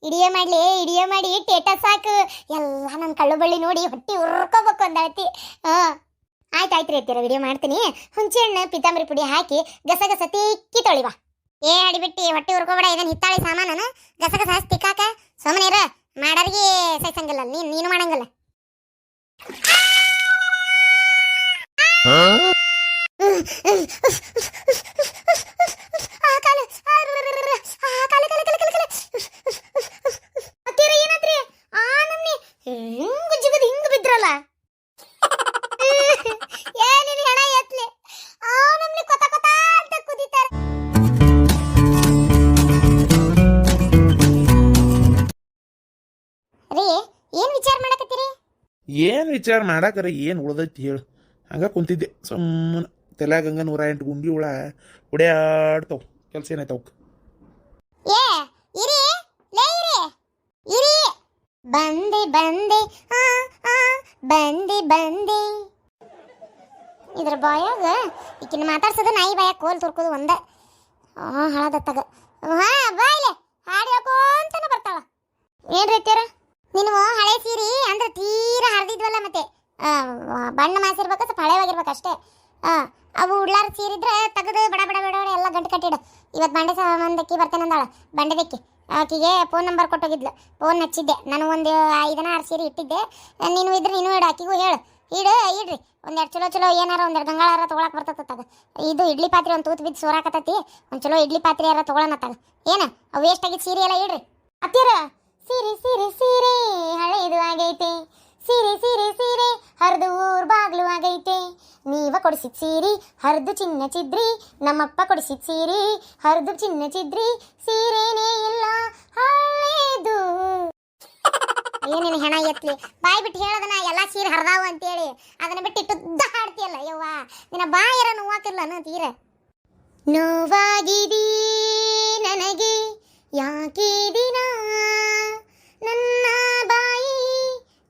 ಇಡಿಯೋ ಮಾಡಿ ಟೇಟಸ್ ಸಾಕು ಎಲ್ಲ ನನ್ನ ಕಳ್ಳು ಬಳ್ಳಿ ನೋಡಿ ಹೊಟ್ಟಿ ಉರ್ಕೋಬೇಕು ಅಂದಳತಿ. ಆಯ್ತಾಯ್ತು ರೀ ಅತ್ತಿರ, ವಿಡಿಯೋ ಮಾಡ್ತೀನಿ. ಹುಂಚೆ ಹಣ್ಣು ಪಿತಾಂಬರಿ ಪುಡಿ ಹಾಕಿ ಗಸಗಸ ತಿಕ್ಕಿ ತೊಳಿವಾ. ಅಡಿಬಿಟ್ಟು ಹೊಟ್ಟಿ ಉರ್ಕೋಬೇಡ, ಇದನ್ನ ಹಿತ್ತಾಳಿ ಸಾಮಾನು ಗಸಗಸ ಹಸಿ ತಿಕ್ಕಾಕ. ಸುಮ್ಮನೆ ಇರ, ಮಾಡೋರಿಗೆ ಸಹಿಸಂಗಿಲ್ಲ, ನೀನು ಮಾಡಂಗಿಲ್ಲ. ಏನಾದ್ರಿ ಆ ನಮ್ನಿ ಹಿಂಗ್ ಜಿಗದ್ ಹಿಂಗ್ ಬಿದ್ರಲ್ಲ, ಏನಿಲ್ಲ ಹೆಣ ಎತ್ಲಿ ಆ ನಮ್ನಿ ಕೊತ ಕೊತ ಅಂತ ಕುದಿತಾರ. ರೀ ಏನ್ ವಿಚಾರ ಮಾಡಕತ್ತೀರಿ? ಏನು ವಿಚಾರ ಮಾಡಾಕರ ಏನು ಉಳ್ದೈತಿ ಹೇಳು. ಹಂಗ ಕುಂತಿದ್ದೆ ಸುಮ್ಮನೆ, ತಲೆಯಾಗ ಹಂಗ 108 ಗುಂಡಿ ಹುಳ ಹೊಡ್ಯಾಡ್ತಾವ. ಕೆಲಸ ಏನಾಯ್ತು ಅವಕ್ಕೆ? ಬಂದೆ ಬಂದೆ ಬಂದೆ ಇದ್ರ ಬಾಯಾಗ ಈಕಿನ ಮಾತಾಡ್ಸೋದು ನಾಯಿ ಬಾಯಾಗ ಕೋಲ್ ತುರ್ಕೋದು ಒಂದ. ಹಳದತ್ತಾಗ ಬಾಯ್ಲೆ ಹಾಡು ಹೇಳ್ಕೊಂತಾನೆ ಬರ್ತಾಳ. ಏನ್ ರೀತಿಯರ ನೀನು ಹಳೆ ಸೀರೆ ಅಂದ್ರೆ ತೀರಾ ಹರಿದಿದ್ವಲ್ಲ, ಮತ್ತೆ ಬಣ್ಣ ಮಾಸಿರ್ಬೇಕು, ಸ್ವಲ್ಪ ಹಳೆವಾಗಿರ್ಬೇಕು ಅಷ್ಟೇ. ಅವು ಉಡ್ಲಾರ ಸೀರಿದ್ರೆ ತೆಗೆದು ಬಡ ಬಡ ಬಡ ಎಲ್ಲ ಗಂಟು ಕಟ್ಟಿಡು. ಇವತ್ತು ಬಂಡೆ ಸಂಬಂಧಕ್ಕೆ ಬರ್ತೇನೆ ಅಂದಾಳ. ಬಂಡೆದಕ್ಕೆ ಆಕಿಗೆ ಫೋನ್ ನಂಬರ್ ಕೊಟ್ಟೋಗಿದ್ಲು. ಫೋನ್ ಹಚ್ಚಿದ್ದೆ ನಾನು. ಒಂದು 5-6 ಸೀರೆ ಇಟ್ಟಿದ್ದೆ. ನೀನು ಇದ್ರೆ ನೀನು ಇಡು, ಆಕಿಗೂ ಹೇಳು ಇಡ್ರಿ. ಒಂದೆರಡು ಚಲೋ ಏನಾರ ಒಂದೆರಡು ಗಂಗಾಳಾರ ತೊಗೊಳಕ್ಕೆ ಬರ್ತತ್ತಾಗ. ಇದು ಇಡ್ಲಿ ಪಾತ್ರೆ ಒಂದು ತೂತು ಬಿದ್ದು ಸೋರಾಕತ್ತತಿ, ಒಂದು ಚಲೋ ಇಡ್ಲಿ ಪಾತ್ರೆ ಯಾರ ತೊಗೊಳನತ್ತಾಗ. ಏನು ಅವು ವೇಸ್ಟ್ ಆಗಿದ್ದು ಸೀರೆ ಎಲ್ಲ ಇಡ್ರಿ. ಅತ್ತಿರ ಸೀರೆ ಸೀರೆ ಸೀರೆ ಹಳೇದು ಆಗೈತೆ, ಸೀರೆ ಸೀರೆ ಸೀರೆ ಹರಿದು ಊರ್ ಬಾಗ್ಲು ಆಗೈತೆ. ನೀವ ಕೊಡಿಸಿದ ಸೀರೆ ಹರಿದು ಚಿನ್ನ ಚಿದ್ರಿ, ನಮ್ಮಪ್ಪ ಕೊಡಿಸಿದ ಸೀರೆ ಹರಿದು ಚಿನ್ನ ಚಿದ್ರಿ, ಸೀರೆನೇ ಇಲ್ಲ ಹಳೇದು. ಏನೇನು ಹೆಣ ಎತ್ಲಿ, ಬಾಯಿ ಬಿಟ್ಟು ಹೇಳದನ ಎಲ್ಲ ಸೀರೆ ಹರಿದಾವು ಅಂತೇಳಿ ಅದನ್ನ ಬಿಟ್ಟು ಇಟ್ಟುದ್ದ ಹಾಡ್ತಿಯಲ್ಲ. ಯವ್ವ ನಿನ್ನ ಬಾಯರ ನೋವಾಕಿಲ್ಲ ತೀರ. ನೋವಾಗಿದೀ ನನಗೆ ಯಾಕೆ ದಿನ, ನನ್ನ ಬಾಯಿ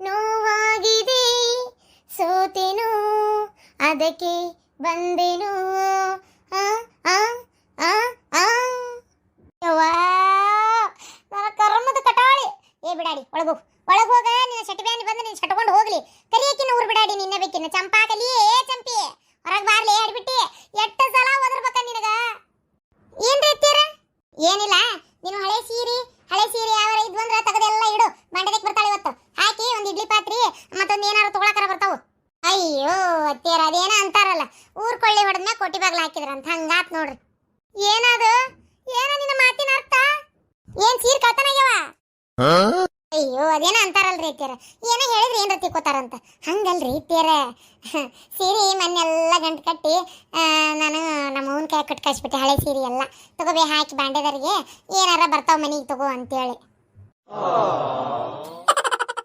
ನೋವಾಗಿದೆ, ಸೋತೆನು ಅದಕ್ಕೆ ಬಂದೆನು. ನನ್ನ ಕರ್ಮದ ಕಟಾಳಿ. ಬಿಡಾಡಿ ಒಳಗೋಗ ನಿನ್ನ ಶಟಿ ಬ್ಯಾನಿ ಬಂದು ನೀನು ಶಟ್ಕೊಂಡು ಹೋಗ್ಲಿ. ಕರಿಯಕಿನ ಊರು ಬಿಡಾಡಿ ನಿನ್ನ ಬೇಕಿನ ಚಂಪಾಕಲಿ. ಚಂಪಿ ಹೊರಗೆ ಬಾರ್ಲಿ ಆಡ್ಬಿಟ್ಟಿ. ಎಷ್ಟು ಸಲ ಓದಿರ್ಬೇಕ ನಿನಗ? ಏನ್ ರೀತಿಯರ? ಏನಿಲ್ಲ, ನೀನು ಹಳೆ ಸೀರೆ ಯಾವ ಇದ್ವು ಅಂದ್ರೆ ತೆಗೆದೆಲ್ಲ ಇಡು. ಬಂಡೆದಕ್ಕೆ ಬರ್ತಾಳೆ ಇವತ್ತು. ಹಾಕಿ ಒಂದು ಇಡ್ಲಿ ಪಾತ್ರಿ ಮತ್ತೊಂದು ಏನಾರು ತೊಗೊಳಕರ ಬರ್ತಾವು. ಅಯ್ಯೋ ಅತ್ತಿಯರ, ಅದೇನ ಅಂತಾರಲ್ಲ, ಊರ್ ಕೊಳ್ಳಿ ಹೊಡೆದ್ಮ್ಯಾಗ ಕೊಟ್ಟಿ ಬಾಗ್ಲ ಹಾಕಿದ್ರಂತ, ಹಂಗಾತ್ ನೋಡ್ರಿ. ಏನದು? ಏನ ನಿನ್ನ ಮಾತಿನ ಅರ್ಥ? ಏನ್ ಸೀರೆ ಕಳ್ತನಾಗ್ಯವ? ಅಯ್ಯೋ ಅದೇನ ಅಂತಾರಲ್ರಿ ಅತ್ತಿಯರ, ಏನೋ ಹೇಳಿದ್ರಿ ಏನ್ರ ತಿಕ್ಕೋತಾರಂತ. ಹಂಗಲ್ರಿ ಅತ್ತಿಯರ, ಸೀರೆ ಮೊನ್ನೆಲ್ಲ ಗಂಟು ಕಟ್ಟಿ ನಾನು ನಮ್ಮ ಅವನ ಕೈ ಕಟ್ ಕಳಿಸ್ಬಿಟ್ಟೆ. ಹಳೆ ಸೀರೆ ಎಲ್ಲ ತಗೋಬೇ ಹಾಕಿ ಬಾಂಡೆದರಿಗೆ ಏನಾರ ಬರ್ತಾವ ಮನೆಗೆ ತಗೋ ಅಂತೇಳಿ.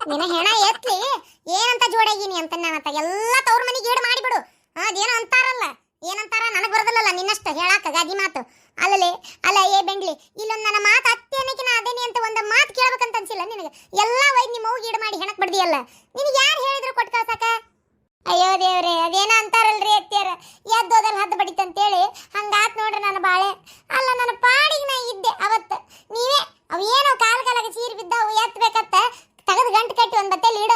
ನಿನ್ನ ಹೆಣ ಎತ್ಲಿ ಏನಂತ ಜೋಡಾಗಿನಿ ಅಂತ ನಾನಂತ ಎಲ್ಲ ತವ್ರ ಮನೆಗೆ ಈಡು ಮಾಡಿಬಿಡು. ಅದೇನೋ ಅಂತಾರಲ್ಲ, ಏನಂತಾರ ನನಗೆ ಬರೋದಿಲ್ಲಲ್ಲ ನಿನ್ನಷ್ಟ ಹೇಳಾಕ ಗಾದಿ ಮಾತು. ಅಲ್ಲ ಏ ಬೆಂಗ್ಲಿ, ಇಲ್ಲೊಂದು ನನ್ನ ಮಾತು ಅತ್ತೆ ಅನ್ನಕಿನ ಅದೇನಿ ಅಂತ ಒಂದು ಮಾತು ಕೇಳ್ಬೇಕಂತ ಅನ್ಸಿಲ್ಲ ನಿನಗೆ? ಎಲ್ಲ ವೈದ್ ನಿಮ್ಮ ಮೌಗೆ ಈಡು ಮಾಡಿ ಹೆಣಕ್ ಬಡ್ದಿಯಲ್ಲ. ನಿನಗೆ ಯಾರು ಹೇಳಿದ್ರು ಕೊಟ್ಟು ಕಳ್ಸಾಕ? ಅಯ್ಯೋ ದೇವ್ರೆ, ಅದೇನ ಅಂತಾರಲ್ರಿ ಅತ್ತಿಯರ, ಎದ್ದೋದಲ್ಲಿ ಹದ್ದು ಬಡಿತಂತೇಳಿ ಹಂಗಾತ್ ನೋಡ್ರಿ ನನ್ನ ಬಾಳೆ. ಅಲ್ಲ ನನ್ನ ಪಾಡಿಗೆ ನಾ ಇದ್ದೆ ಅವತ್ತು. ನೀವೇ ಅವು ಏನೋ ಕಾಲಾಗ ಸೀರೆ ಬಿದ್ದಾವು ಎತ್ತಬೇಕತ್ತ ತೆಗೆದು ಗಂಟು ಕಟ್ಟಿ ಒಂದು ಬಟ್ಟೆಲಿ ಇಡು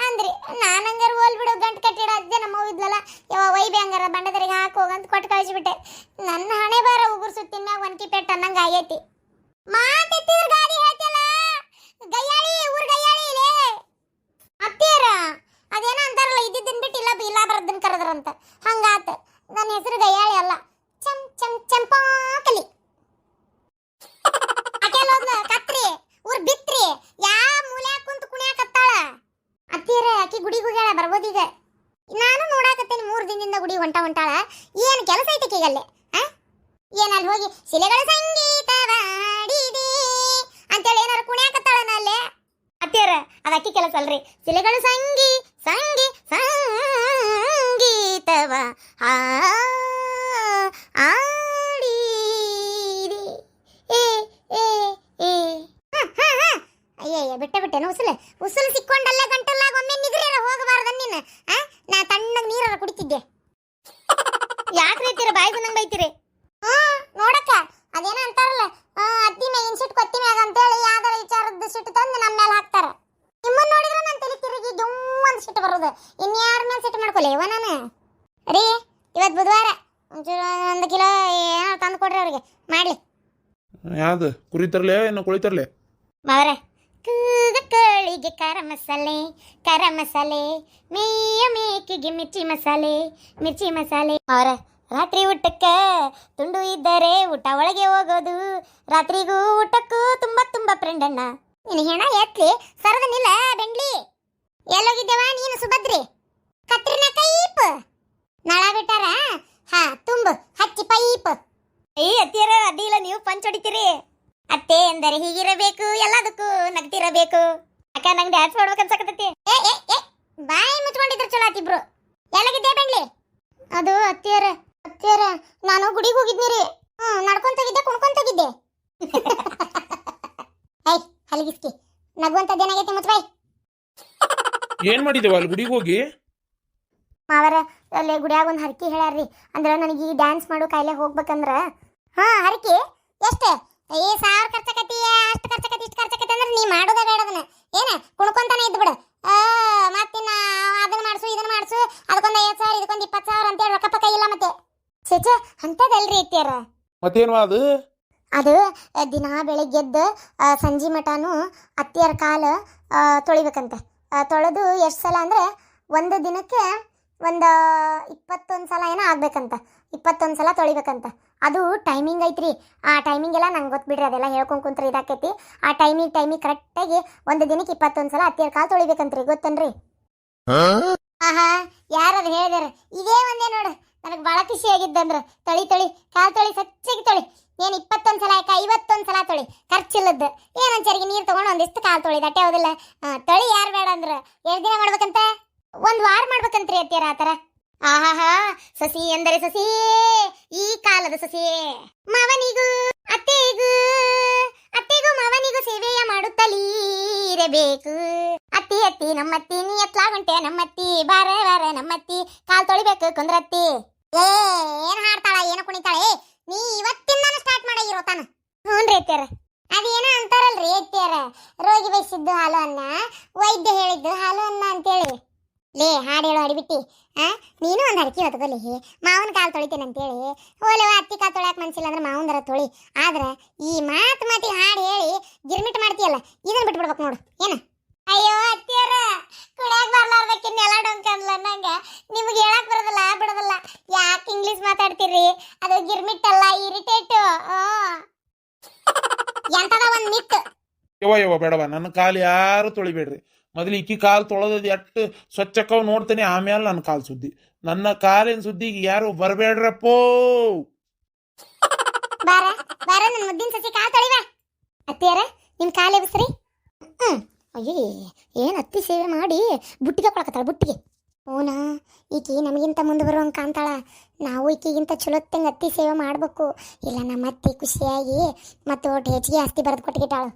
ಅಂದ್ರಿ. ನಾನು ಹಂಗಾರ ಹೋಲ್ ಬಿಡು, ಗಂಟು ಕಟ್ಟಿ ಇಡೋ ಅದೇ ನಮ್ಮ ಇದ್ಲಲ್ಲ, ಯಾವ ವೈಬಿ ಹಂಗಾರ ಬಂಡದರಿಗೆ ಹಾಕೋಗಂತ ಕೊಟ್ಟು ಕಳಿಸ್ಬಿಟ್ಟೆ. ನನ್ನ ಹಣೆ ಬಾರ ಉಗುರು ಸುತ್ತಿನ ಒನ್ಕಿ ಪೆಟ್ಟು ಅನ್ನಂಗೆ ಆಗೈತಿ. ಮಾತೆತ್ತಿದ್ರ ಗಾಡಿ ಹೇಳ್ತಿಯಲ್ಲ, ಗಯ್ಯಾಳಿ ಊರ್ ಗಯ್ಯಾಳಿ ಇಲ್ಲೇ ಅತ್ತಿಯರ. ಅದೇನೋ ಅಂತಾರಲ್ಲ, ಇದ್ದಿದ್ದನ್ ಬಿಟ್ಟು ಇಲ್ಲ ಬರದನ್ ಕರೆದ್ರಂತ, ಹಂಗಾತ. ನನ್ನ ಹೆಸರು ಗಯ್ಯಾಳಿ ಅಲ್ಲ, ಚಂಪಾಕಲಿ. ಕತ್ರಿ ಊರ್ ಬಿತ್ರಿ ಯಾವ ಮೂಲೆ ಕುಂತು ಕುಣಿಯಾಕತ್ತಾಳ. ಅತ್ತಿಯರ ಆಕಿ ಗುಡಿಗೆ ಹೋಗ್ಯಾಳ, ಬರ್ಬೋದೀಗ. ನಾನು ನೋಡಾಕತ್ತೇನೆ 3 ದಿನದಿಂದ ಗುಡಿ ಹೊಂಟಾಳ. ಏನು ಕೆಲಸ ಐತೆ ಕೇಗಲ್ಲೇ? ಏನಲ್ಲಿ ಹೋಗಿ ಶಿಲೆಗಳ ಸಂಗೀತವಾಡಿದೆ ಅಂತೇಳಿ ಏನಾರು ಕುಣಿಯಾಕತ್ತಾಳನ ಅಲ್ಲೇ? ಅತ್ತಿಯರ ಅದು ಅಕ್ಕಿ ಕೆಲಸ ಅಲ್ರಿ. ಶಿಲೆಗಳು ಸಂಗೀತವ ಆಡಿದೆ. ಅಯ್ಯಯ್ಯ ಬಿಟ್ಟೆ ಉಸುಲು ಸಿಕ್ಕೊಂಡಲ್ಲ ಗಂಟಲ್ಲ ಒಮ್ಮೆ ನಿದ್ರೆರ ಹೋಗಬಾರ್ದ ನೀನು. ನಾ ತಣ್ಣಗೆ ನೀರಾರ ಕುಡಿತಿದ್ದೆ. ಯಾಕೆ ರೀತಿರ ಬಾಯಿ ಬಂದಂಗೆ ಬೈತೀರಿ? ನೋಡಕ್ಕ ಅದೇನೋ ಅಂತಾರಲ್ಲ, ಅತ್ತಿ ಮ್ಯಾಗ ಇನ್ಸಿಟ್ ಕೊತ್ತಿ ಮ್ಯಾಗ ಅಂತೇಳಿ ಯಾವ್ದಾರ ವಿಚಾರ ಬರ್ತದ. ಇನ್ಯಾರ ಮೇಲೆ ಸಿಟ್ಟು ಮಾಡ್ಕೊಲಿ ಇವ ನಾನು. ರೀ ಇವತ್ತು ಬುಧವಾರ ಒಂಚೂರು 1 ಕಿಲೋ ಏನೋ ತಂದು ಕೊಡ್ರಿ ಅವ್ರಿಗೆ ಮಾಡ್ಲಿ. ಯಾವ್ದು ಕುರಿ ತರ್ಲೆ ಇನ್ನು ಕೋಳಿ ತರ್ಲೆ? ಮಾವರೆ ಕೂಗ ಕೋಳಿಗೆ ಖಾರ ಮಸಾಲೆ ಮೇಯ ಮೇಕೆಗೆ ಮಿರ್ಚಿ ಮಸಾಲೆ. ಮಾವರೆ ರಾತ್ರಿ ಊಟಕ್ಕೆ ತುಂಡು ಇದ್ದರೆ ಊಟ ಒಳಗೆ ಹೋಗೋದು, ರಾತ್ರಿಗೂ ಊಟಕ್ಕೂ ತುಂಬಾ ಫ್ರೆಂಡ್ ಅಣ್ಣ. ನೀನು ಹೆಣ ಎತ್ಲಿ ಸರದನಿಲ್ಲ ಬೆಂಡ್ಲಿ. ಎಲ್ಲೋಗಿದ್ದೇವ ನೀನು ಸುಭದ್ರಿ? ಕತ್ರಿನ ಕೈಪ್ ನಳ ಬಿಟ್ಟಾರ. ಹಾ ತುಂಬು ಹಚ್ಚಿ ಪೈಪ್. ಅತ್ತಿಯರ ಅಡ್ಡಿಲ್ಲ, ನೀವು ಪಂಚ್ ಹೊಡಿತೀರಿ. ಅತ್ತೆ ಎಂದರೆ ಹೀಗಿರಬೇಕು, ಎಲ್ಲದಕ್ಕೂ ನಗ್ತಿರಬೇಕು. ಅಕ್ಕ ನಂಗೆ ಡ್ಯಾನ್ಸ್ ಮಾಡ್ಬೇಕು ಅನ್ಸಕತ್ತೈತಿ. ಬಾಯಿ ಮುಚ್ಕೊಂಡಿದ್ರು ಚಲೋ ಆತಿಬ್ರು. ಎಲ್ಲೋಗಿದ್ದೆ ಬೆಂಡ್ಲಿ? ಅದು ಅತ್ತಿಯರ ನಾನು ಗುಡಿಗೆ ಹೋಗಿದ್ನಿರಿ. ನಡ್ಕೊಂತೋಗಿದ್ದೆ ಕುಣ್ಕೊಂತೋಗಿದ್ದೆ. ಐ ಹಲಗಿಸ್ಕಿ ನಗುವಂತದ್ದೇನಾಗೈತಿ ಮುತ್ಬಾಯ್? ಏನ್ ಮಾಡಿದೇವ ಅಲ್ಲಿ ಗುಡಿಗೆ ಹೋಗಿ? ಮಾವರ ಅಲ್ಲಿ ಗುಡಿಯಾಗ ಒಂದು ಹರಕೆ ಹೇಳ್ಯಾರ್ರಿ. ಅಂದ್ರೆ ನನಗೆ ಈ ಡ್ಯಾನ್ಸ್ ಮಾಡೋ ಕಾಯಿಲೆ ಹೋಗ್ಬೇಕಂದ್ರ ಹರಕೆ ಎಷ್ಟು 1000 ಖರ್ಚಾಕತಿ, ಅಷ್ಟು ಖರ್ಚಾಕತಿ, ಇಷ್ಟು ಖರ್ಚಾಕತಿ ಅಂದ್ರೆ ನೀ ಮಾಡೋದ ಬೇಡದನ್ನ ಏನ ಕುಣ್ಕೊಂತಾನೆ ಇದ್ದು ಬಿಡು. ಮತ್ತಿನ್ನ ಅದನ್ನ ಮಾಡಿಸು ಅದಕ್ಕೊಂದು 50,000 ಇದಕ್ಕೊಂದು 20,000 ಅಂತೇಳಿ ರೊಕ್ಕ ಪಕ್ಕ ಇಲ್ಲ ಮತ್ತೆ. ಚೇಚ ಅಂತದಲ್ರಿ ಐತಿಯಾರ. ಮತ್ತೇನು ಅದು ದಿನ ಬೆಳಿಗ್ಗೆ ಎದ್ದು ಸಂಜೆ ಮಟನು ಅತ್ತಿಯರ ಕಾಲು ತೊಳಿಬೇಕಂತೆ. ತೊಳೆದು ಎಷ್ಟು ಸಲ ಅಂದರೆ ಒಂದು ದಿನಕ್ಕೆ ಒಂದು 21 ಸಲ ಏನೋ ಆಗ್ಬೇಕಂತ. 21 ಸಲ ತೊಳಿಬೇಕಂತ. ಅದು ಟೈಮಿಂಗ್ ಐತ್ರಿ. ಆ ಟೈಮಿಂಗ್ ಎಲ್ಲ ನಂಗೆ ಗೊತ್ತು ಅದೆಲ್ಲ ಹೇಳ್ಕೊಂಡು ಕುಂತ್ರೆ ಇದಾಕೈತಿ. ಆ ಟೈಮಿಗೆ ಕರೆಕ್ಟಾಗಿ ಒಂದು ದಿನಕ್ಕೆ 21 ಸಲ ಅತ್ತಿಯರ ಕಾಲು ತೊಳಿಬೇಕಂತ್ರಿ. ಗೊತ್ತನ್ರಿ? ಆಹಾ ಯಾರದು ಹೇಳಿದಾರೆ? ಇದೇ ಒಂದೇ ನೋಡು ನನಗೆ ಭಾಳ ಖುಷಿ ಆಗಿದ್ದಂದ್ರೆ. ತೊಳಿ ಕಾಲು ತೊಳಿ ಸ್ವಚ್ಛಗೆ ತೊಳಿ. ಏನು 21 ಸಲ ಯಾಕೆ 51 ಸಲ ತೊಳಿ, ಖರ್ಚಿಲ್ಲದ್ದು. ಏನೊಂಚರಿಗೆ ನೀರು ತೊಗೊಂಡು ಒಂದಿಷ್ಟು ಕಾಲು ತೊಳಿದ ಅಟ್ಟೆ ಹೌದಿಲ್ಲ? ತೊಳಿ ಯಾರು ಬೇಡ ಅಂದ್ರೆ 2 ದಿನ ಮಾಡ್ಬೇಕಂತ, 1 ವಾರ ಮಾಡ್ಬೇಕಂತ್ರಿ ಅತ್ತಿಯರ ಆ ಥರ. ಆಹಾಹಾ ಸಸಿ ಎಂದರೆ ಸಸಿ, ಈ ಕಾಲದ ಸಸಿ. ಮಾವನಿಗೂ ಅತ್ತೆಗೂ ಮಾವನಿಗೂ ಸೇವೆಯ ಮಾಡುತ್ತಲೀ ಇರಬೇಕು. ಅತ್ತಿ ನಮ್ಮತ್ತಿ, ನೀ ಎತ್ಲಾಗುಂಟೆ ನಮ್ಮತ್ತಿ, ಬಾರ ನಮ್ಮತ್ತಿ, ಕಾಲ್ ತೊಳಿಬೇಕು ಕುಂದ್ರತ್ತಿ. ಏನ್ ಹಾಡ್ತಾಳ, ಏನು ಕುಣಿತಾಳೆ? ನೀ ಇವತ್ತಿಂದಾನು ಸ್ಟಾರ್ಟ್ ಮಾಡಾಗಿರೋ ತಾನ. ಹ್ಞೂನ್ರಿ ಅತ್ಯಾರ. ಅದೇನೋ ಅಂತಾರಲ್ರಿ ಅತ್ಯಾರ, ರೋಗಿ ಬಯಸಿದ್ದು ಹಾಲು ಅನ್ನ, ವೈದ್ಯ ಹೇಳಿದ್ದು ಹಾಲು ಅನ್ನ ಅಂತೇಳಿ. ಲೇ ಹಾಡು ಹೇಳೋ ಹಡಿಬಿಟ್ಟಿ. ನೀನು ಒಂದು ಹರಕೆ ಹೊತ್ಕೊಲಿ, ಮಾವನ ಕಾಲು ತೊಳಿತೇನೆ ಅಂತೇಳಿ. ಓಲೆವ ಅತ್ತಿ ಕಾಲು ತೊಳ್ಯಾಕ ಮನ್ಸಿಲ್ಲ ಅಂದ್ರೆ ಮಾವನದರ ತೊಳಿ. ಆದ್ರೆ ಈ ಮಾತಿಗೆ ಹಾಡು ಹೇಳಿ ಗಿರ್ಮಿಟ್ ಮಾಡ್ತೀಯಲ್ಲ, ಇದನ್ನ ಬಿಟ್ಬಿಡ್ಬೇಕು ನೋಡು. ಏನ? ಅಯ್ಯೋ ಅತ್ತಿಯರ ಕುಡ್ಯಾಕ ಬರ್ಲಾರ್ದಕ್ಕಿನ್ನ ಎಲ್ಲ ಡೊಂಕಂದ್ಲ ನಂಗೆ. ನಿಮ್ಗೆ ಹೇಳಕ್ ಬಿಡೋದಿಲ್ಲ. ಯಾಕೆ ಇಂಗ್ಲೀಷ್ ಮಾತಾಡ್ತೀರಿ? ಅದು ಗಿರ್ಮಿಟ್ ಅಲ್ಲ, ಇರಿಟೇಟು. ಎಂತದ ಒಂದು ಮಿತ್. ಯವ್ವ ಬೇಡವ, ನನ್ನ ಕಾಲು ಯಾರು ತೊಳಿಬೇಡ್ರಿ. ಮೊದಲು ಈಕಿ ಕಾಲು ತೊಳೆದದು ಎಷ್ಟು ಸ್ವಚ್ಛಕ್ಕವ್ ನೋಡ್ತೇನೆ, ಆಮೇಲೆ ನನ್ನ ಕಾಲು ಸುದ್ದಿ. ನನ್ನ ಕಾಲಿನ ಸುದ್ದಿಗೆ ಯಾರು ಬರಬೇಡ್ರಪ್ಪೋ. ಬಾರ ನನ್ನ ಮುದ್ದಿನ ಸಸಿ ಕಾಲು ತೊಳಿವ. ಅತ್ತಿಯರ ನಿಮ್ ಕಾಲು ಎಬ್ಸ್ರಿ. ಅಯ್ಯೇ ಏನು ಅತ್ತಿ ಸೇವೆ ಮಾಡಿ ಬುಟ್ಟಿಗೆ ಕೊಳಕತ್ತಾಳ ಬುಟ್ಟಿಗೆ. ಓನಾ ಈಕಿ ನಮಗಿಂತ ಮುಂದೆ ಬರುವಂಗೆ ಕಾಣ್ತಾಳ. ನಾವು ಈಕಿಗಿಂತ ಚಲೋತ್ತಂಗೆ ಅತ್ತಿ ಸೇವೆ ಮಾಡಬೇಕು. ಇಲ್ಲ ನಮ್ಮ ಅತ್ತಿ ಖುಷಿಯಾಗಿ ಮತ್ತು ಒಟ್ಟು ಹೆಚ್ಚಿಗೆ ಆಸ್ತಿ ಬರೆದು ಕೊಟ್ಟಿಗಿಟ್ಟಾಳು.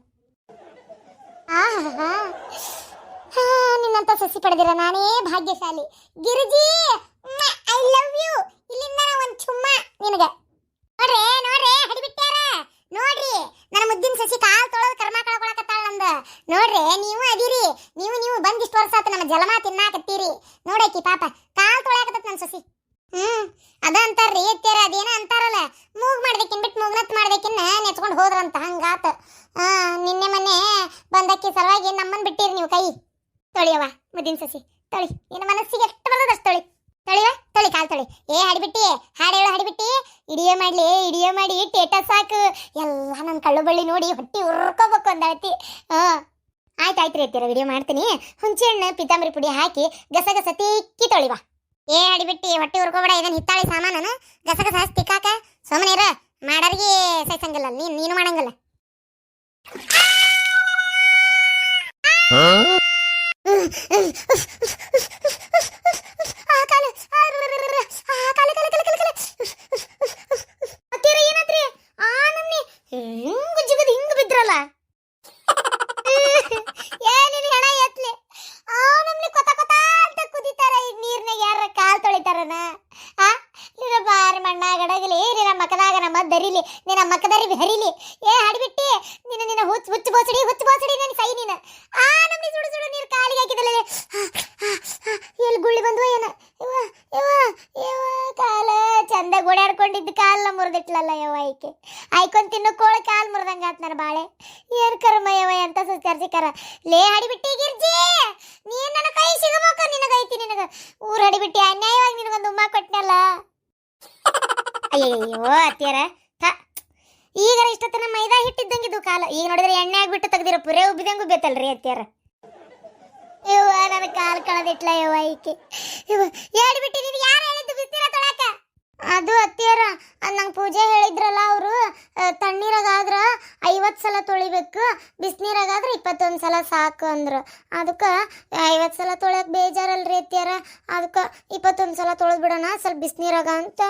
ನಿನ್ನಂತ ಸಸಿ ಪಡೆದಿರ ನಾನೇ ಭಾಗ್ಯಶಾಲಿ. ಗಿರಿಜಿ ಐ ಲವ್ ಯು. ಇಲ್ಲಿಂದ ಒಂದು ಚುಮ್ಮ ನಿನಗೆ. ನೋಡ್ರಿ ಹಡಿಬಿಟ್ಟಾರ ನೋಡ್ರಿ, ನನ್ನ ಮುದ್ದಿನ ಸಸಿ ಕಾಲು ತೊಳೆದು ಕರ್ಮ ಕಳ್ಕೊಳಕತ್ತಾಳ ನಂದು. ನೋಡ್ರಿ ನೀವು ಅದಿರಿ, ನೀವು ಬಂದಿಷ್ಟು ವರ್ಷ ಆತು ನಮ್ಮ ಜಲಮಾ ತಿನ್ನಾಕತ್ತೀರಿ. ನೋಡಕಿ ಪಾಪ ಕಾಲು ತೊಳ್ಯಾಕತ್ತ ನನ್ನ ಸಸಿ. ಅದ ಅಂತಾರ್ರಿ ಅತ್ಯಾರ, ಅದೇನ ಅಂತಾರಲ್ಲ, ಮೂಗ್ ಮಾಡ್ಬೇಕಿನ್ ಬಿಟ್ಟು ಮೂಗ್ನತ್ ಮಾಡ್ಬೇಕಿನ್ನ ನೆಚ್ಕೊಂಡು ಹೋದ್ರಂತ. ಹಂಗಾತ. ನಿನ್ನೆ ಮೊನ್ನೆ ಬಂದಕ್ಕಿ ಸಲುವಾಗಿ ನಮ್ಮನ್ ಬಿಟ್ಟಿರಿ ನೀವು. ಕೈ ತೊಳಿಯವ ಮುದ್ದಿನ ಸಸಿ ತೊಳಿ. ನಿನ್ನ ಮನಸ್ಸಿಗೆ ಎಷ್ಟು ಬರ್ತದ ಅಷ್ಟು ತೊಳಿ ಕಾಲು ತೊಳಿ. ಹಡಿಬಿಟ್ಟಿ ಹಾಡು ಹೇಳೋ ಹಡಿಬಿಟ್ಟಿ. ಇಡಿಯೋ ಮಾಡಿ ಟೇಟಸ್ ಸಾಕು. ಎಲ್ಲ ನನ್ನ ಕಳ್ಳು ಬಳ್ಳಿ ನೋಡಿ ಹೊಟ್ಟಿ ಉರ್ಕೋಬೇಕು ಅಂದಳತಿ. ಆಯ್ತಾಯ್ತು ರೀ ಅತ್ತೀರ, ವಿಡಿಯೋ ಮಾಡ್ತೀನಿ. ಹುಂಚೆ ಹಣ್ಣು ಪಿತಾಂಬರಿ ಪುಡಿ ಹಾಕಿ ಗಸಗಸ ತಿಕ್ಕಿ ತೊಳಿವಾ. ಹಡಿಬಿಟ್ಟಿ ಹೊಟ್ಟಿ ಉರ್ಕೋಬೇಡ. ಇದನ್ನ ಹಿತ್ತಾಳಿ ಸಾಮಾನು ಗಸಗಸ ತಿಕ್ಕಾಕ ಸುಮ್ಮನೆ ಇರ. ಮಾಡರಿಗೆ ಸಹಿಸಂಗಿಲ್ಲ, ನೀನು ಮಾಡಂಗಿಲ್ಲ. ಏನತ್ರಿ ಹಿಂಗ ಬಿದ್ರಲ್ಲ, ಏನಿಲ್ಲ ಹೆಣ ಎತ್ಲಿ. ನಮ್ನಿ ಕೊತ ಅಂತ ಕುದಿತಾರ ಈಗ ನೀರ್ನಾಗ. ಯಾರ ಕಾಲ್ ತೊಳಿತಾರನ? ನಿನ್ನ ಬಾರಿ ಮಣ್ಣಾಗ ಅಡಗಲಿ, ನಿನ್ನ ಮಕದಾಗ ನಮ್ಮ ದರಿಲಿ, ನಿನ್ನ ಮಕದರಿ ಹರಿಲಿ. ಹಡಿಬಿಟ್ಟಿ ನಿನ್ನ ನಿನ್ನ ಹುಚ್ಚು ಬೋಸಡಿ ನನ್ನ ಕೈ ನೀನು ಆ ನಮ್ನಿ ಸುಡು ಸುಡು ನೀರು ಕಾಲಿಗೆ ಹಾಕಿದಲ್ಲ ಎಲ್ಲಿ ಗುಳ್ಳಿ ಬಂದ್ವ ಏನ ಇವ ಇವ ಇವ ಕಾಲ ಚಂದ ಓಡಾಡ್ಕೊಂಡಿದ್ದು ಕಾಲ ಮುರಿದಿಟ್ಲಲ್ಲ ಯವ್ವ ಈಕೆ ಆಯ್ಕೊಂಡ್ ತಿನ್ನು ಕೋಳ ಕಾಲ್ ಮುರಿದಂಗಾತ್ ನನ್ನ ಬಾಳೆ ಏನ್ ಕರ್ಮ ಯವ್ವ ಅಂತ ಕರ್ಸಿಕರ ಲೇ ಹಡಿಬಿಟ್ಟಿ ಗಿರ್ಜಿ ನೀನ್ ನನ್ನ ಕೈ ಸಿಗಬೇಕ ನಿನಗೈತಿ ನಿನಗ ಊರ್ ಹಡಿಬಿಟ್ಟಿ ಅನ್ಯಾಯವಾಗಿ ನಿನಗೊಂದು ಉಮ್ಮ ಕೊಟ್ನಲ್ಲ ಅಯ್ಯಯ್ಯೋ ಅತ್ಯಾರ ಈಗ ಇಷ್ಟತನ ಮೈದಾ ಹಿಟ್ಟಿದ್ದಂಗಿದ್ದು ಕಾಲ ಈಗ ನೋಡಿದ್ರೆ ಎಣ್ಣೆ ಆಗ್ಬಿಟ್ಟು ತೆಗ್ದಿರೋ ಪುರೇ ಉಬ್ಬಿದಂಗು ಬೇತಲ್ರಿ ಅತ್ಯಾರ ಇವ ನನ್ನ ಕಾಲ್ ಕಳೆದಿಟ್ಲ ಯವ್ವ ಈಕೆ ಇವ ಹೇಳ್ಬಿಟ್ಟಿ ನೀನು ಯಾರು ಹೇಳಿದ್ದು ಬಿಸ್ತೀರ ತೊಳಕ ಅದು ಅತ್ಯಾರ ನಂಗೆ ಪೂಜೆ ಹೇಳಿದ್ರಲ್ಲ ಅವರು ತಣ್ಣೀರಾಗಾದ್ರ 50 ಸಲ ತೊಳಿಬೇಕು ಬಿಸಿನೀರಾಗಾದ್ರೆ 21 ಸಲ ಸಾಕು ಅಂದ್ರು ಅದಕ್ಕೆ 50 ಸಲ ತೊಳೆಯಕ್ಕೆ ಬೇಜಾರಲ್ರಿ ಅತ್ಯಾರ ಅದಕ್ಕೆ 21 ಸಲ ತೊಳೆದು ಬಿಡೋಣ ಸ್ವಲ್ಪ ಬಿಸಿನೀರಾಗ ಅಂತ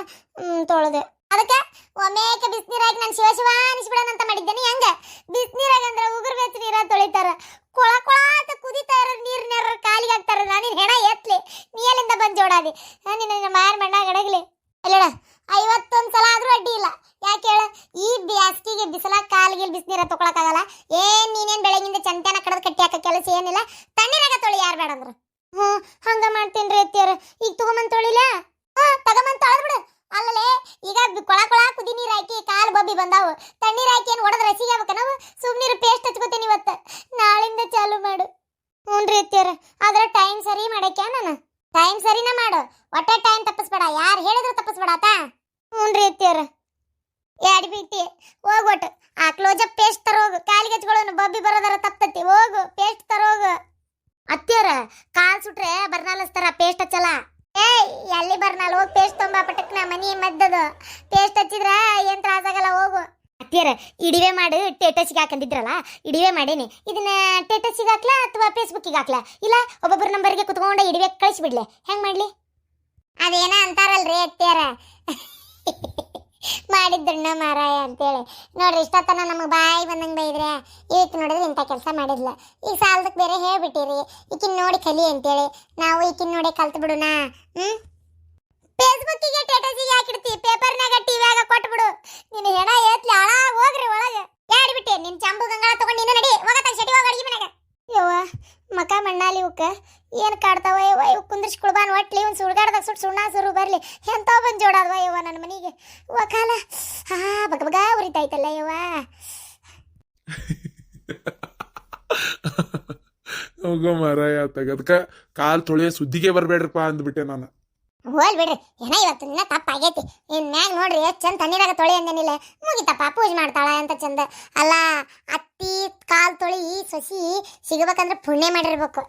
ತೊಳೆದೆ ಅದಕ್ಕೆ ಒಮ್ಮೆಕೆ ಬಿಸಿನೀರಾಗಿ ನಾನು ಶಿವ ಅನಿಸ್ಬಿಡೋಣ ಅಂತ ಮಾಡಿದ್ದೇನೆ ಹೆಂಗ ಬಿಸಿನೀರಾಗ ಅಂದ್ರೆ ಉಗುರು ಬೆಚ್ಚ ನೀರ ತೊಳಿತಾರ ಕೊಳ ಕೊಳ ಅಂತ ಕುದಿತಾ ಇರೋ ನೀರಿನ ಕಾಲಿಗೆ ಹಾಕ್ತಾರ ನಾನಿನ್ ಹೆಣ ಎತ್ಲಿ ನೀಲಿಂದ ಬಂದು ಜೋಡಾದಿ ನಿನ್ನ ಮಾರ್ ಮಣ್ಣ ಗಡಗ್ಲಿ ಅಲ್ಲಡ 51 ಸಲ ಆದ್ರೂ ಅಡ್ಡಿ ಇಲ್ಲ ಯಾಕೆ ಹೇಳ ಈ ಬ್ಯಾಸ್ಗಿಗೆ ಬಿಸಿಲಾಗ ಕಾಲಿಗೆ ಬಿಸಿನೀರ ತಗೊಳಕಾಗಲ್ಲ ಏನ್ ನೀನೇನ್ ಬೆಳಗಿಂದ ಚಂತನ ಕಡದ್ ಕಟ್ಟಿ ಹಾಕ ಕೆಲಸ ಏನಿಲ್ಲ ತಣ್ಣೀರಾಗ ತೊಳಿ ಯಾರು ಬೇಡ ಅಂದ್ರು ಹಂಗ ಮಾಡ್ತೇನ್ರಿ ಅತ್ತಿಯರ ಈಗ ತಗೊಂಬಂದ್ ತೊಳಿಲ ತಗೊಂಬಂದ್ ತೊಳೆದ್ಬಿಡು ಅಲ್ಲಲೇ ಈಗ ಕೊಳ ಕೊಳ ಕುದಿ ನೀರ್ ಹಾಕಿ ಕಾಲು ಬಬ್ಬಿ ಬಂದಾವು ತಣ್ಣೀರ್ ಹಾಕಿ ಏನ್ ಒಡದ್ರ ರಸಿಗೆ ಆಗ್ಬೇಕ ನಾವು ಸುಮ್ನೀರು ಪೇಸ್ಟ್ ಹಚ್ಕೋತೇನೆ ಇವತ್ತು ನಾಳಿಂದ ಚಾಲು ಮಾಡು ಹ್ಞೂನ್ರಿ ಅತ್ತಿಯರ ಆದ್ರೆ ಟೈಮ್ ಸರಿ ಮಾಡಕ್ಕೆ ನಾನು ಟೈಮ್ ಸರಿನ ಮಾಡು ಒಟ್ಟೆ ಟೈಮ್ ತಪ್ಪಿಸ್ಬೇಡ ಯಾರು ಹೇಳಿದ್ರು ತಪ್ಪಿಸ್ಬೇಡ ಆತಾ ಹ್ಞೂನ್ರಿ ಅತ್ತಿಯರ ಬಿಟ್ಟಿ ಹೋಗ್ಬಿಟ್ಟು ಆ ಕ್ಲೋಜಪ್ ಪೇಸ್ಟ್ ತರೋಗು ಕಾಲಿಗೆ ಹಚ್ಕೊಳ್ಳೋನು ಬಬ್ಬಿ ಬರೋದರ ತಪ್ಪತಿ ಹೋಗು ಪೇಸ್ಟ್ ತರೋಗು ಅತ್ತಿಯರ ಕಾಲ್ ಸುಟ್ರೆ ಬರ್ನಾಲಸ್ತಾರ ಪೇಸ್ಟ್ ಹಚ್ಚಲ್ಲ ಎಲ್ಲಿ ಬರ್ನಾಲ್ ಹೋಗಿ ಪೇಸ್ಟ್ ತೊಂಬ ಪಟಕ್ನ ಮನಿ ಮದ್ದದು ಪೇಸ್ಟ್ ಹಚ್ಚಿದ್ರ ಏನ್ ತ್ರಾಸಾಗಲ್ಲ ಹೋಗು ಅತ್ತಿಯರ ಇಡಿವೆ ಮಾಡಿ ಟೇಟಸ್ಗೆ ಹಾಕೊಂಡಿದ್ರಲ್ಲ ಇಡಿವೆ ಮಾಡೇನಿ ಇದನ್ನ ಟೇಟಸ್ಗೆ ಹಾಕ್ಲಾ ಅಥವಾ ಫೇಸ್ಬುಕ್ಕಿಗೆ ಹಾಕ್ಲಾ ಇಲ್ಲ ಒಬ್ಬೊಬ್ಬರ ನಂಬರ್ಗೆ ಕುತ್ಕೊಂಡ ಇಡಿವೆ ಕಳಿಸ್ಬಿಡ್ಲೆ ಹೆಂಗ್ ಮಾಡ್ಲಿ ಅದೇನ ಅಂತಾರಲ್ರಿ ಅತ್ತಿಯರ ಮಾಡಿದ್ದಣ್ಣ ಮಾರಾಯ ಅಂತೇಳಿ ನೋಡ್ರಿ ಇಷ್ಟೊತ್ತನ ನಮಗೆ ಬಾಯಿ ಬಂದಂಗೆ ಬೈದ್ರೆ ಈಕ್ ನೋಡಿದ್ರೆ ಇಂಥ ಕೆಲಸ ಮಾಡಿದ್ಲ ಈಗ ಸಾಲದಕ್ಕೆ ಬೇರೆ ಹೇಳ್ಬಿಟ್ಟಿರಿ ಈಕಿನ ನೋಡಿ ಕಲಿ ಅಂತೇಳಿ ನಾವು ಈಕಿನ ನೋಡಿ ಕಲ್ತು ಬಿಡುನಾ ಫೇಸ್ಬುಕ್ಕಿಗೆ ಸ್ಟೇಟಸ್ಗೆ ಹಾಕಿಡ್ತಿ ಪೇಪರ್ನಾಗ ಟಿವಿಯಾಗ ಕೊಟ್ಬಿಡು ನೀನು ಹೆಣ ಏತ್ಲಿ ಹಳ ಹೋಗ್ರಿ ಒಳಗೆ ಬಿಟ್ಟೆ ನಿನ್ ಚಂಬು ಗಂಗಾಳ ತಗೊಂಡು ನೀನು ನಡಿ ಹೋಗತ್ತ ಶೆಟಿ ಹೋಗಿ ಅಡಿಗೆ ಮನೆಗೆ ಯವ್ವ ಮಕ ಮಣ್ಣಾಲಿ ಇವಕ್ಕ ಏನು ಕಾಡ್ತಾವ ಯವ್ವ ಇವ್ ಕುಂದ್ರಿಸ್ಕೊಳ್ಬಾನ್ ಒಟ್ಲಿ ಒಂದು ಸುಳ್ಗಾಡ್ದಾಗ ಸುಣ್ಣ ಸುರು ಬರ್ಲಿ ಎಂತ ಬಂದು ಜೋಡಾದ್ವ ಯವ್ವ ನನ್ನ ಮನೆಗೆ ಯವ್ವ ಕಾಲ ಬಗ ಬಗ ಉರಿತಾಯ್ತಲ್ಲ ಯವ್ವ ಹೋಗೋ ಮಾರಾಯ ತೆಗದ್ಕ ಕಾಲ್ ತೊಳೆಯ ಸುದ್ದಿಗೆ ಬರ್ಬೇಡ್ರಪ್ಪ ಅಂದ್ಬಿಟ್ಟೆ ನಾನು ಹೋಲ್ ಬಿಡ್ರಿ ಏನ ಇವತ್ತು ನಿನ್ನ ತಪ್ಪಾಗೈತಿ ಇನ್ ಮ್ಯಾಗ ನೋಡ್ರಿ ಎಷ್ಟು ಚಂದ ತಣ್ಣೀರಾಗ ತೊಳಿ ಅಂದೇನಿಲ್ಲ ಮುಗಿತಪ್ಪ ಪೂಜೆ ಮಾಡ್ತಾಳ ಅಂತ ಚಂದ ಅಲ್ಲ ಅತ್ತಿ ಕಾಲ್ ತೊಳಿ ಸೊಸಿ ಸಿಗಬೇಕಂದ್ರೆ ಪುಣ್ಯ ಮಾಡಿರ್ಬೇಕು